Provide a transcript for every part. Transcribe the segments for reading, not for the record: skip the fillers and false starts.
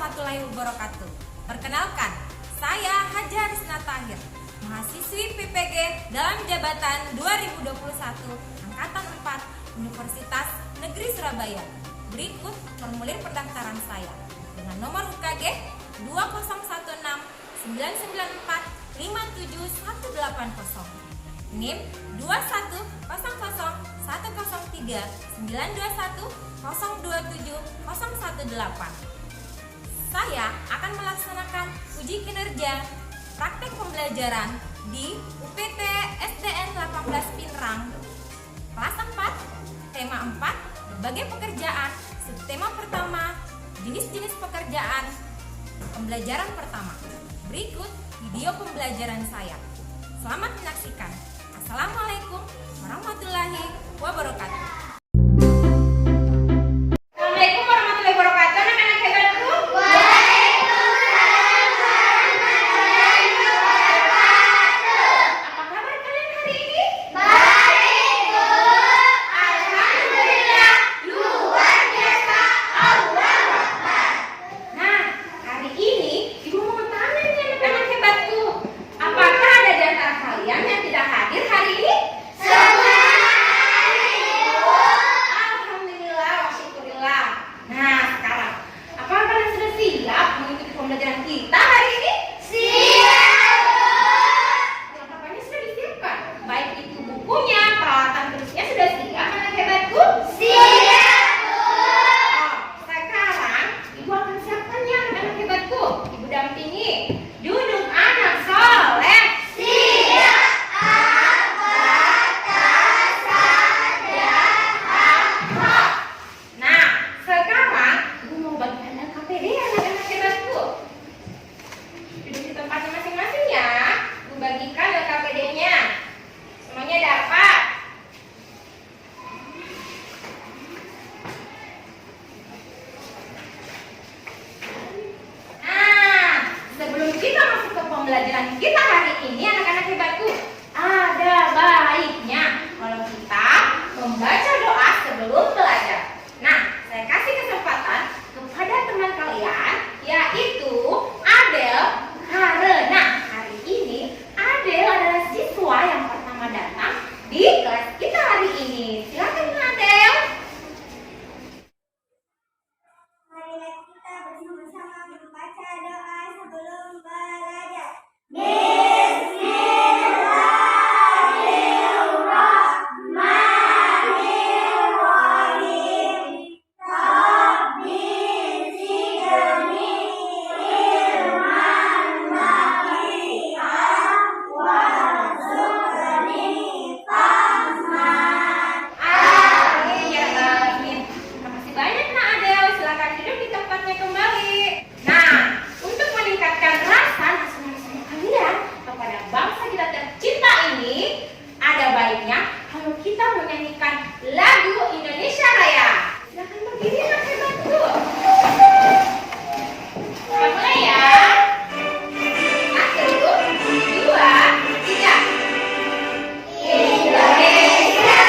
warahmatullahi wabarakatuh. Perkenalkan, saya Haja Rizna Tahir, mahasiswi PPG dalam jabatan 2021 Angkatan 4 Universitas Negeri Surabaya. Berikut formulir pendaftaran saya dengan nomor UKG 2016 994 57180, NIM 21001003 921 027 018. Saya akan melaksanakan uji kinerja praktek pembelajaran di UPT SDN 18 Pinrang kelas 4, tema 4, berbagai pekerjaan, subtema pertama, jenis-jenis pekerjaan, pembelajaran pertama. Berikut video pembelajaran saya. Selamat menyaksikan. Assalamualaikum warahmatullahi wabarakatuh. Assalamualaikum warahmatullahi wabarakatuh. Anak-anak hebatku. Apa kabar kalian hari ini? Baik, Bu. Alhamdulillah, luar biasa. Allahu Akbar. Nah, hari ini Ibu mau bertanya nih anak-anak hebatku. Apakah ada di antara kalian yang tidak hadir hari ini? Alhamdulillah, wa syukurillah. Nah, sekarang apakah kalian sudah siap mengikuti pembelajaran kita hari ini? Siap. Perlengkapannya sudah disiapkan, baik itu bukunya, peralatan tulisnya sudah siap anak hebatku? Siap. Oh, sekarang Ibu akan siapkannya anak hebatku. Ibu dampingi. Duduk anak soleh. Siap. Nah, sekarang Ibu mau bagikan LKPD anak-anak hebatku. Duduk di tempatnya masing-masing ya. Ibu bagikan LKPD-nya. Semuanya dapat. Nah, sebelum kita masuk ke pembelajaran kita hari ini anak-anak hebatku, ada baiknya kalau kita membaca doa sebelum belajar. Nah, saya kasih kesempatan kepada teman kalian, yaitu Adel, karena hari ini Adel adalah siswa yang pertama datang di kelas kita hari ini. Silakan Adel. Marilah kita bersama-sama membaca doa sebelum belajar. Bismillahirrahmanirrahim. Rabbi zidni ilman nafi'an warzuqni fahman. Amin ya amin. Terima kasih banyak Nak Adel. Silakan duduk di tempatnya kembali. Nah, untuk meningkatkan rasa nasionalisme kalian kepada bangsa kita tercinta ini, ada baiknya kalau kita menyanyikan lagu Indonesia Raya. Silakan berdiri anak hebatku. Kita mulai ya. 1, 2, 3. Indonesia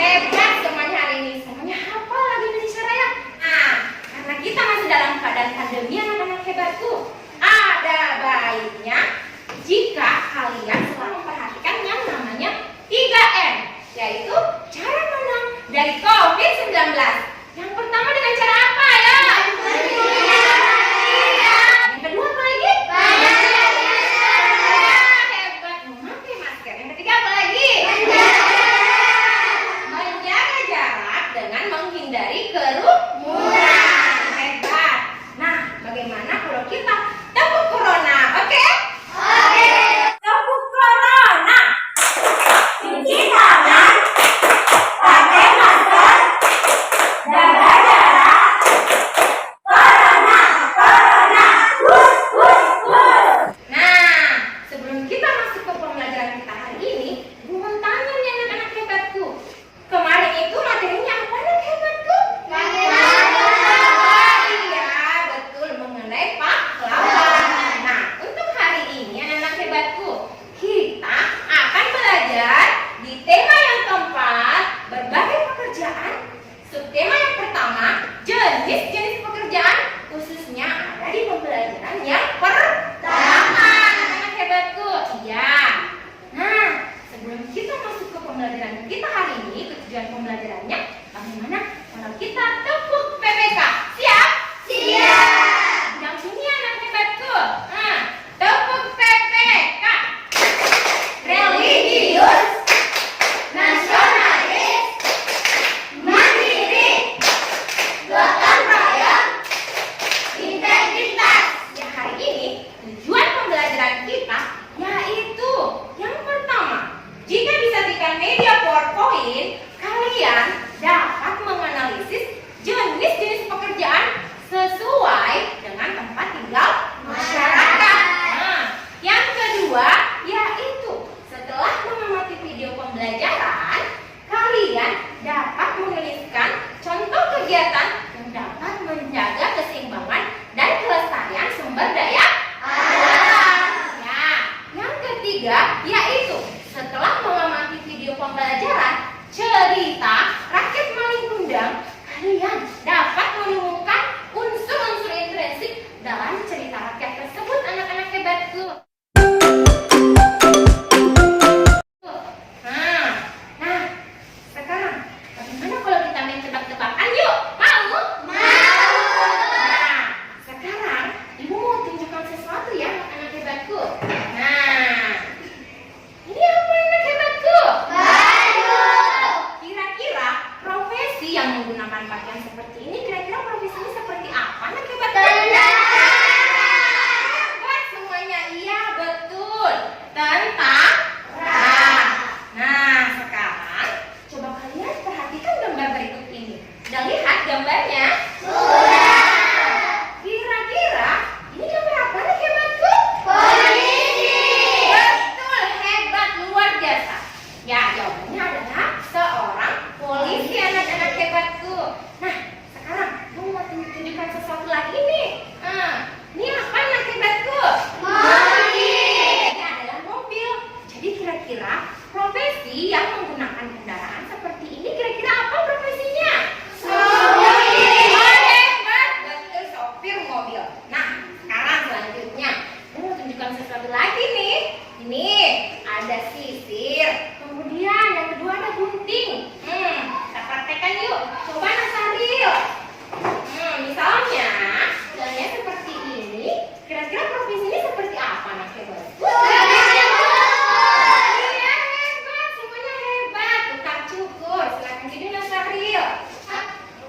hebat semuanya hari ini. Semuanya hafal lagu Indonesia Raya. Ah, karena kita masih dalam keadaan pandemi anak-anak hebatku, ada baiknya jika kalian selalu memperhatikan yang namanya 3M, yaitu cara menang dari COVID-19. Yang pertama dengan cara apa ya? Yang kedua apa lagi? Hebat, memakai masker. Yang ketiga apa lagi? Menjaga jarak dengan menghindari kerumunan. Hebat. Nah, bagaimana kalau kita tepuk corona? Oke? Tepuk corona. Cuci tangan, pakai masker, jaga jarak, ada sisir. Kemudian yang kedua ada gunting. Kita praktekkan yuk. Coba Nasaril. Misalnya, jalannya seperti ini. Kira-kira provinsi ini seperti apa anak hebat? Iya hebat, semuanya hebat. Tukang cukur, silakan jadi Nasaril.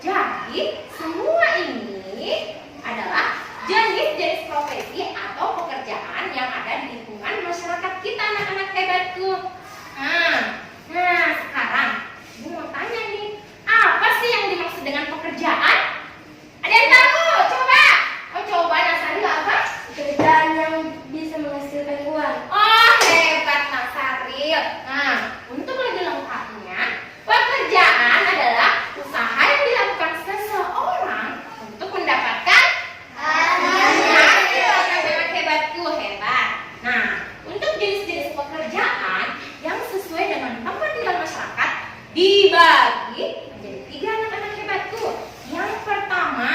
Jadi semua ini adalah jenis-jenis profesi atau pekerjaan yang ada di lingkungan masyarakat kita anak-anak hebatku. Nah sekarang Ibu mau tanya nih, apa sih yang dimaksud dengan pekerjaan? Ada yang tahu? Coba. Coba Nasaril apa? Pekerjaan yang bisa menghasilkan uang. Oh hebat Nasaril. Untuk lebih lengkapnya, pekerjaan adalah usaha yang dilakukan seseorang untuk mendapatkan hasil. Hebatku hebat. Nah, untuk jenis-jenis pekerjaan yang sesuai dengan tempat tinggal masyarakat dibagi menjadi 3 anak-anak hebatku. Yang pertama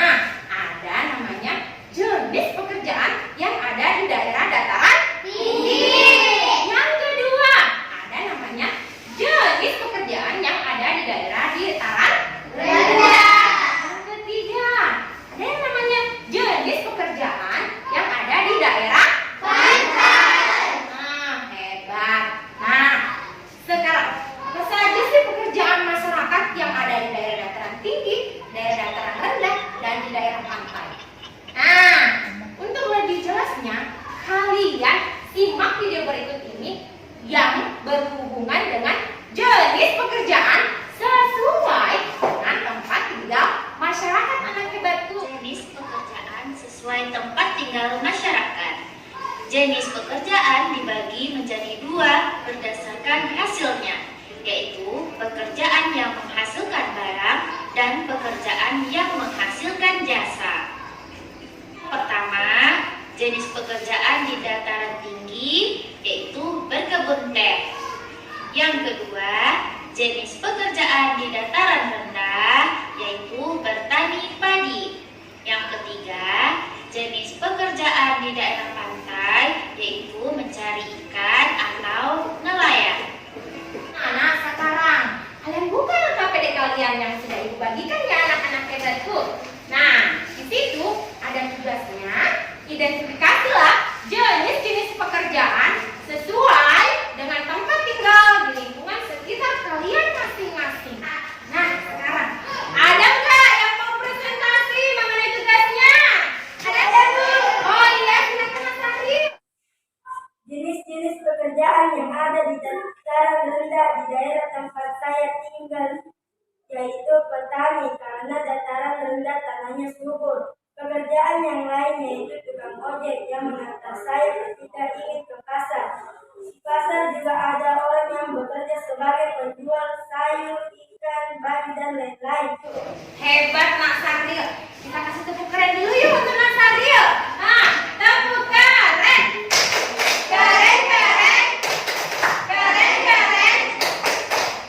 ada namanya jenis pekerjaan yang ada di daerah dataran tinggi. Yang kedua ada namanya jenis pekerjaan yang ada di daerah dataran rendah. Yang ketiga ada yang namanya jenis pekerjaan yang ada di daerah pantai. Hebat. Nah, sekarang apa saja sih pekerjaan masyarakat yang ada di daerah dataran tinggi, daerah dataran rendah, dan di daerah pantai? Nah, untuk lebih jelasnya, kalian simak video berikut ini yang berhubungan dengan jenis pekerjaan sesuai dengan tempat tinggal masyarakat anak hebatku. Jenis pekerjaan sesuai tempat tinggal masyarakat. Jenis pekerjaan dibagi menjadi 2 berdasarkan hasilnya, yaitu pekerjaan yang menghasilkan barang dan pekerjaan yang menghasilkan jasa. Pertama, jenis pekerjaan di dataran tinggi, yaitu berkebun teh. Yang kedua, jenis pekerjaan di dataran rendah, yaitu bertani padi. Yang ketiga, jenis pekerjaan di daerah pantai, yaitu mencari ikan atau nelayan. Nah, sekarang kalian buka KPD kalian yang sudah Ibu bagikan ya anak-anak hebatku. Nah, di situ ada tugasnya. Identifikasilah jenis-jenis pekerjaan sesuai dengan tempat tinggal di lingkungan sekitar kalian masing-masing. Nah, sekarang ada nggak yang mau presentasi mengenai tugasnya? Ada Bu? Oh iya, silakan Nasaril. Jenis-jenis pekerjaan yang ada di dataran rendah di daerah tempat saya tinggal, yaitu petani karena dataran rendah tanahnya subur. Pekerjaan yang lain yaitu tukang ojek yang mengantar saya ketika ingin ke pasar. Di pasar juga ada orang yang bekerja sebagai penjual sayur, ikan, baju, dan lain-lain. Hebat Nasaril. Kita kasih tepuk keren dulu yuk untuk Nasaril. Tepuk keren. Keren, keren. Keren, keren.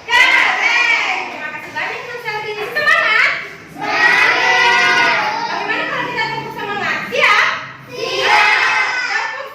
Keren. Terima kasih banyak Nasaril. Semangat. Semangat. Bagaimana kalau kita tepuk semangat? Siap? Siap. Tepuk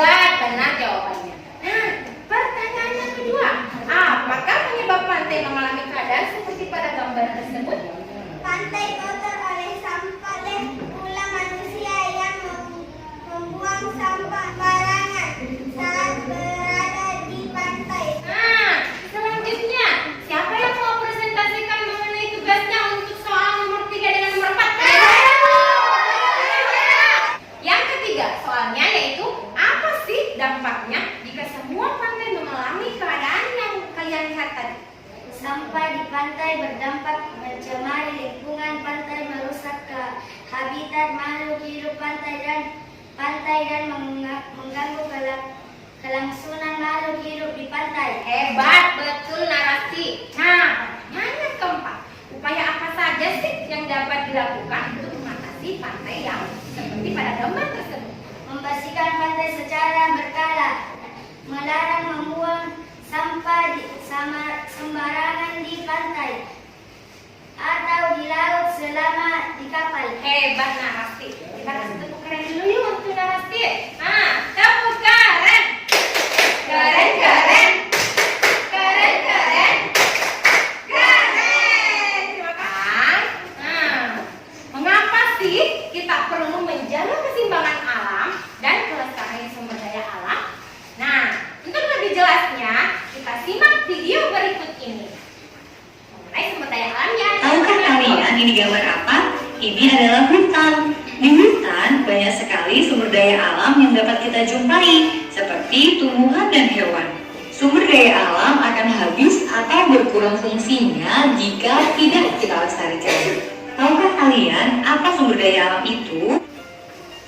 Hebat, benar jawabannya. Nah, pertanyaan yang kedua. Apakah penyebab pantai mengalami keadaan seperti pada gambar tersebut? Pantai kotor oleh sampah dan ulah manusia yang membuang sampah barangan saat berada di pantai. Nah, selanjutnya, siapa yang mau presentasikan mengenai tugasnya untuk soal nomor 3 dengan nomor 4? Yang ketiga, soalnya yaitu apa sih dampaknya jika semua pantai mengalami keadaan yang kalian lihat tadi? Sampah di pantai berdampak mencemari lingkungan pantai, merusak ke habitat makhluk hidup pantai dan mengganggu kelangsungan makhluk hidup di pantai. Hebat, betul narasi. Nah, pertanyaan yang keempat, upaya apa saja sih yang dapat dilakukan untuk mengatasi pantai yang seperti pada gambar tersebut? Membersihkan pantai secara berkala, melarang membuang sampah sembarangan di pantai atau di laut selama di kapal. Hebat narasi. Kita kasih tepuk keren dulu yuk untuk narasi. Tepuk keren. Keren, keren. Keren, keren. Keren. Terima kasih. Mengapa sih kita perlu menjaga keseimbangan alam dan kelestarian sumber daya alam? Nah, untuk lebih jelasnya, kita simak video berikut ini. Mengenai sumber daya alamnya. Tahukah kalian ini gambar apa? Ini adalah hutan. Di hutan banyak sekali sumber daya alam yang dapat kita jumpai, seperti tumbuhan dan hewan. Sumber daya alam akan habis atau berkurang fungsinya jika tidak kita lestarikan. Tahukah kalian apa sumber daya alam itu?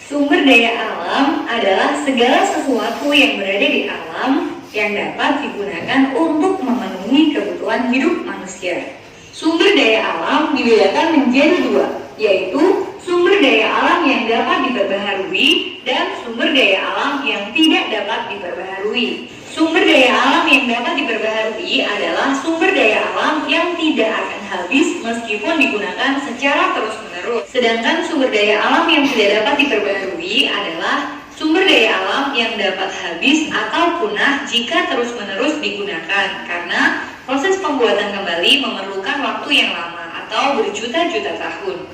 Sumber daya alam adalah segala sesuatu yang berada di alam yang dapat digunakan untuk memenuhi kebutuhan hidup manusia. Sumber daya alam dibedakan menjadi dua, yaitu sumber daya alam yang dapat diperbaharui dan sumber daya alam yang tidak dapat diperbaharui. Sumber daya alam yang dapat diperbaharui adalah sumber daya alam yang tidak akan habis meskipun digunakan secara terus-menerus. Sedangkan sumber daya alam yang tidak dapat diperbaharui adalah sumber daya alam yang dapat habis atau punah jika terus-menerus digunakan, karena proses pembuatan kembali memerlukan waktu yang lama atau berjuta-juta tahun.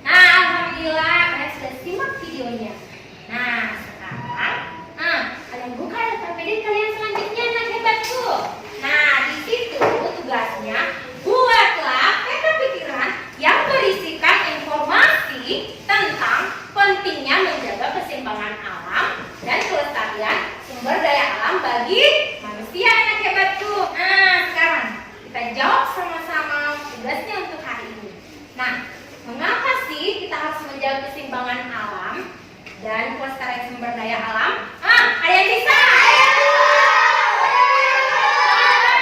Nah, alhamdulillah kalian sudah simak videonya. Nah, sekarang kalian buka LPPD kalian selanjutnya, anak hebatku. Nah, di situ tugasnya buatlah peta pikiran yang berisikan informasi tentang pentingnya menjaga keseimbangan alam dan kelestarian sumber daya alam bagi manusia, anak hebatku. Nah, sekarang kita jawab sama-sama tugasnya untuk hari ini. Nah, mengapa sih kita harus menjaga keseimbangan alam dan kelestarian sumber daya alam? Ada yang bisa?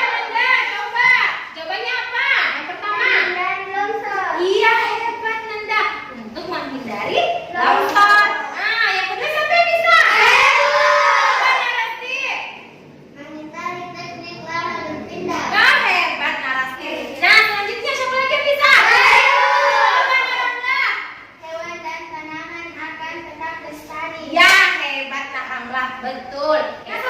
Nanda, coba. Jawabannya apa? Yang pertama. Menghindari longsor. Iya, hebat Nanda. Untuk menghindari longsor. Yang kedua siapa yang bisa? Coba narasi. Menghindari teknik lahan berpindah. Hebat narasi. Nah, selanjutnya siapa lagi yang bisa? Coba Nanda. Hewan dan tanaman akan tetap lestari. Ya, hebat Nak Ramlah, betul. Yang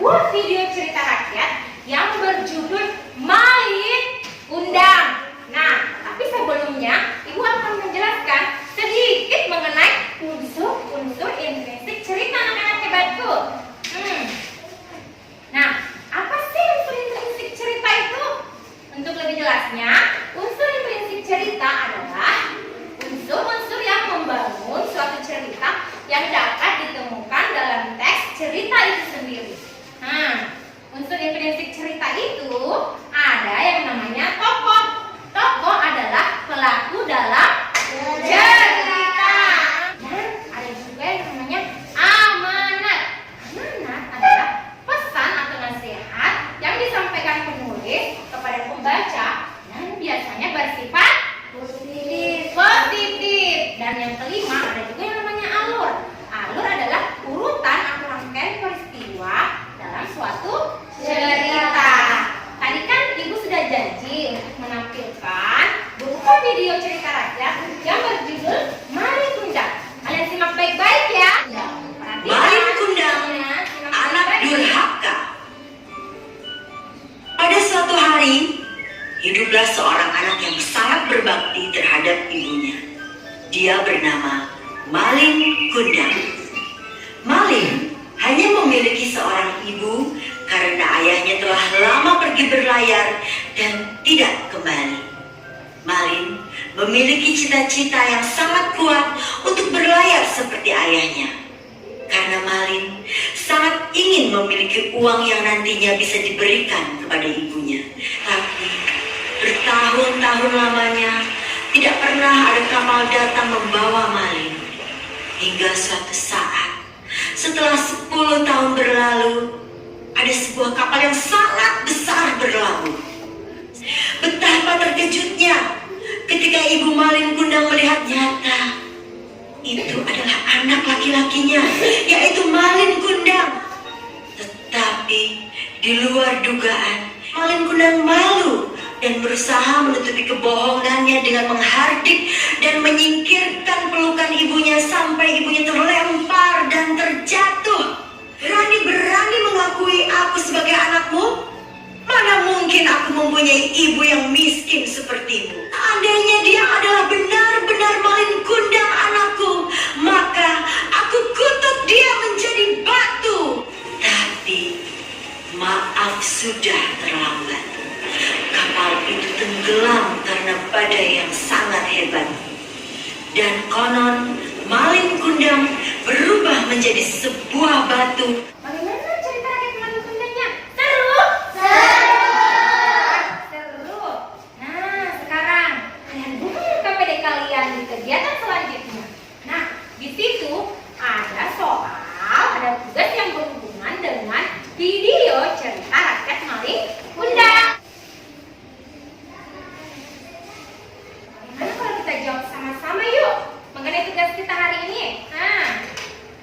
sebuah video cerita rakyat yang berjudul Malin Kundang. Nah, tapi sebelumnya Ibu akan menjelaskan sedikit mengenai unsur-unsur intrinsik cerita anak-anak hebatku. Nah, apa sih unsur intrinsik cerita itu? Untuk lebih jelasnya, unsur intrinsik cerita adalah unsur-unsur yang membangun suatu cerita yang dapat ditemukan dalam teks cerita itu sendiri. Nah, unsur intrinsik cerita itu ada yang namanya tokoh. Tokoh adalah pelaku dalam cerita. Dan ada juga yang namanya amanat. Amanat adalah pesan atau nasihat yang disampaikan penulis kepada pembaca dan biasanya bersifat positif. Dan yang kelima ada juga yang namanya alur. Alur adalah urutan atau rangkaian peristiwa dalam suatu cerita. Tadi kan Ibu sudah janji untuk menampilkan buku video cerita rakyat yang berjudul Malin Kundang. Kalian simak baik-baik ya. Malin Kundang, anak durhaka. Pada suatu hari, hiduplah seorang anak yang sangat berbakti terhadap ibunya. Dia bernama Malin Kundang. Malin hanya memiliki seorang ibu karena ayahnya telah lama pergi berlayar dan tidak kembali. Malin memiliki cita-cita yang sangat kuat untuk berlayar seperti ayahnya. Karena Malin sangat ingin memiliki uang yang nantinya bisa diberikan kepada ibunya. Tapi bertahun-tahun lamanya tidak pernah ada kapal datang membawa Malin. Hingga suatu saat, setelah 10 tahun berlalu, ada sebuah kapal yang sangat besar berlabuh. Betapa terkejutnya ketika ibu Malin Kundang melihat nyata itu adalah anak laki-lakinya, yaitu Malin Kundang. Tetapi di luar dugaan, Malin Kundang malu dan berusaha menutupi kebohongannya dengan menghardik dan menyingkirkan pelukan ibunya sampai ibunya terlempar dan terjatuh. Berani-berani mengakui aku sebagai anakmu? Mana mungkin aku mempunyai ibu yang miskin sepertimu. Seandainya dia adalah benar-benar Malin Kundang anakku, maka aku kutuk dia menjadi batu. Tapi maaf, sudah terlambat. Kapal itu tenggelam karena badai yang sangat hebat. Dan konon Malin Kundang berubah menjadi sebuah batu. Bagaimana cerita rakyat Malin Kundangnya? Seru? Seru. Nah, sekarang kalian buka KPD kalian di kegiatan selanjutnya. Nah, di situ ada soal, ada tugas yang berhubungan dengan video cerita rakyat Malin Kundang. Bagaimana kalau kita jawab sama-sama yuk mengenai tugas kita hari ini? Nah,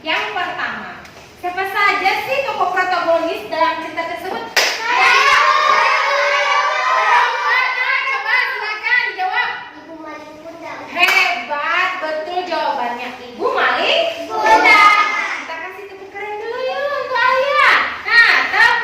yang pertama, siapa saja sih tokoh protagonis dalam cerita tersebut? Coba silakan dijawab. Ibu Malin Kundang. Hebat, betul jawabannya Ibu Malin Kundang. Kita kasih tepuk keren dulu yuk untuk Alia. Nah, tepuk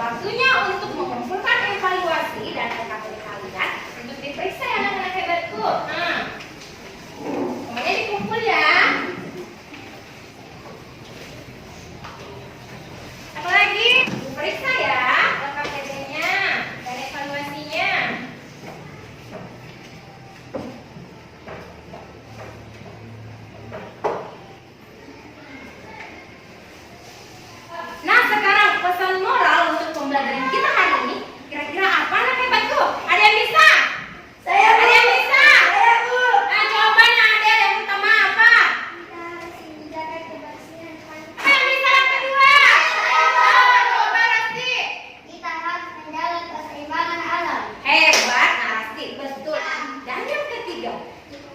waktunya untuk mengumpulkan evaluasi dan SKP kalian untuk diperiksa ya anak-anak hebatku. Nah, semuanya dikumpul ya. Apa lagi? Diperiksa ya LKPD-nya dan evaluasinya. Nah, sekarang pesan moral untuk pembelajaran kita hari ini kira-kira apa anak hebatku? Ada yang bisa? Saya, Bu. Ada yang bisa? Saya, Bu. Nah, jawabannya ada yang pertama apa? Apa yang bisa yang kedua? Coba Rasti. Kita harus menjaga keseimbangan alam. Hebat, Rasti, betul. Dan yang ketiga,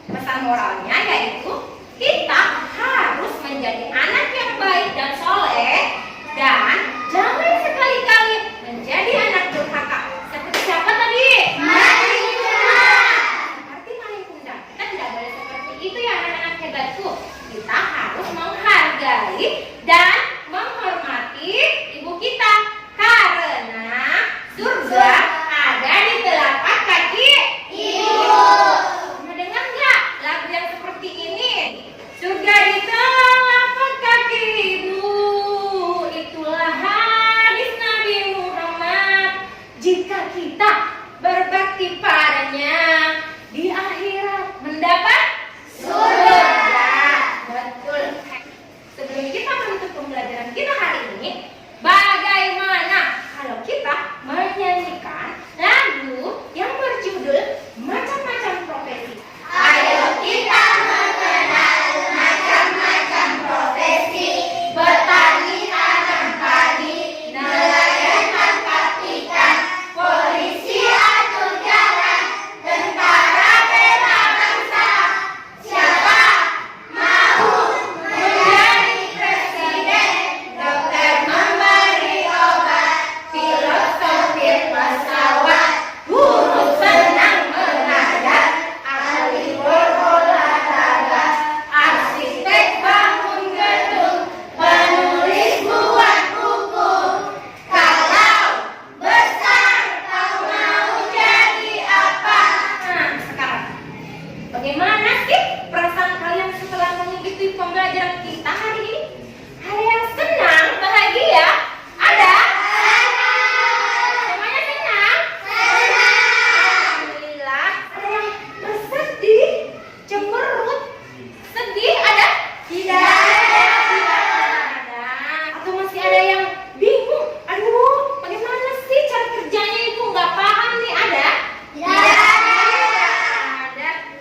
pesan moralnya yaitu kita harus menjadi anak yang baik dan soleh dan jangan sekali-kali menjadi anak durhaka. Seperti siapa tadi? Maling kundang. Seperti maling kundang. Kita tidak boleh seperti itu ya anak-anak hebatku. Kita harus menghargai dan menghormati ibu kita karena surga ada di telapak kaki ibu. Pernah dengar nggak lagu yang seperti ini? Surga di telapak kaki ibu, itulah hadis Nabi Muhammad. Jika kita berbakti padanya, di akhirat mendapat surga. Betul. Sebelum kita menutup pembelajaran kita hari ini, bagaimana kalau kita menyanyikan lagu yang berjudul Macam-Macam Profesi? Ayo kita mengenal macam-macam profesi. Petani tanam padi, nelayan tangkap ikan, polisi atur jalan, tentara bela bangsa. Siapa mau menjadi presiden? Dokter memberi obat, pilot sopir pesawat, guru senang mengajar, ahli berolahraga, arsitek bangun gedung, penulis buat buku. Kalau besar kau mau jadi apa? Nah, sekarang bagaimana sih perasaan kalian setelah mengikuti pembelajaran kita hari ini? Ada yang senang, bahagia? Ada? Semuanya senang? Alhamdulillah. Ada yang bersedih, cemberut, sedih? Ada? Tidak ada. Atau masih ada yang bingung? Aduh, bagaimana sih cara kerjanya ibu? Nggak paham nih, ada? Ada.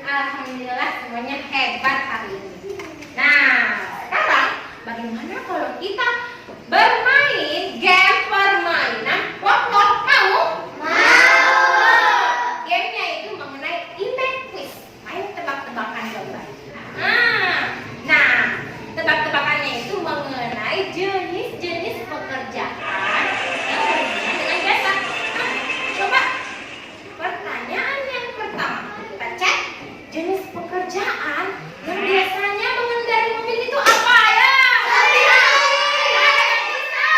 Alhamdulillah semuanya hebat hari ini. Nah, sekarang bagaimana kalau kita bermain game permainan pop-pop? Mau? Gamenya itu mengenai impact quiz. Main tebak-tebakan coba. Nah, tebak-tebakannya itu mengenai jenis-jenis pekerjaan yang berhubungan dengan jasa. Nah, coba pertanyaan yang pertama kita cek jenis pekerjaan yang biasanya mengendari mobil itu apa ya? Ada yang bisa?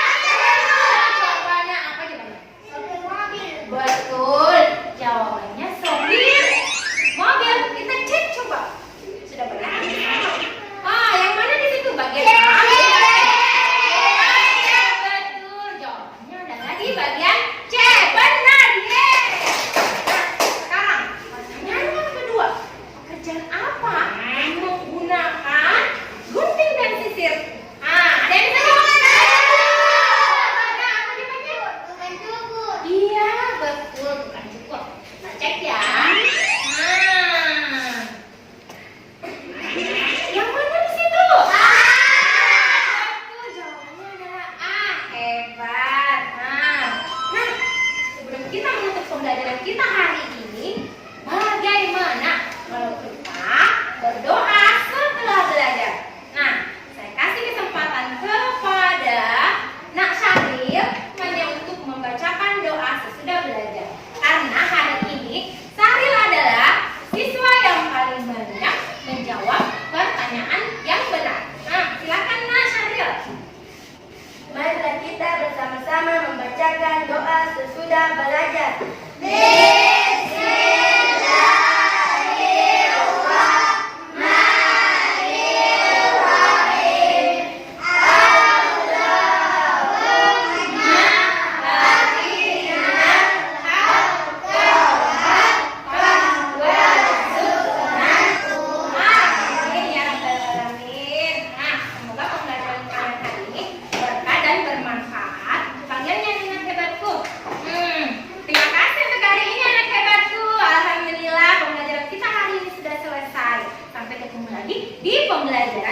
bagi pembelajaran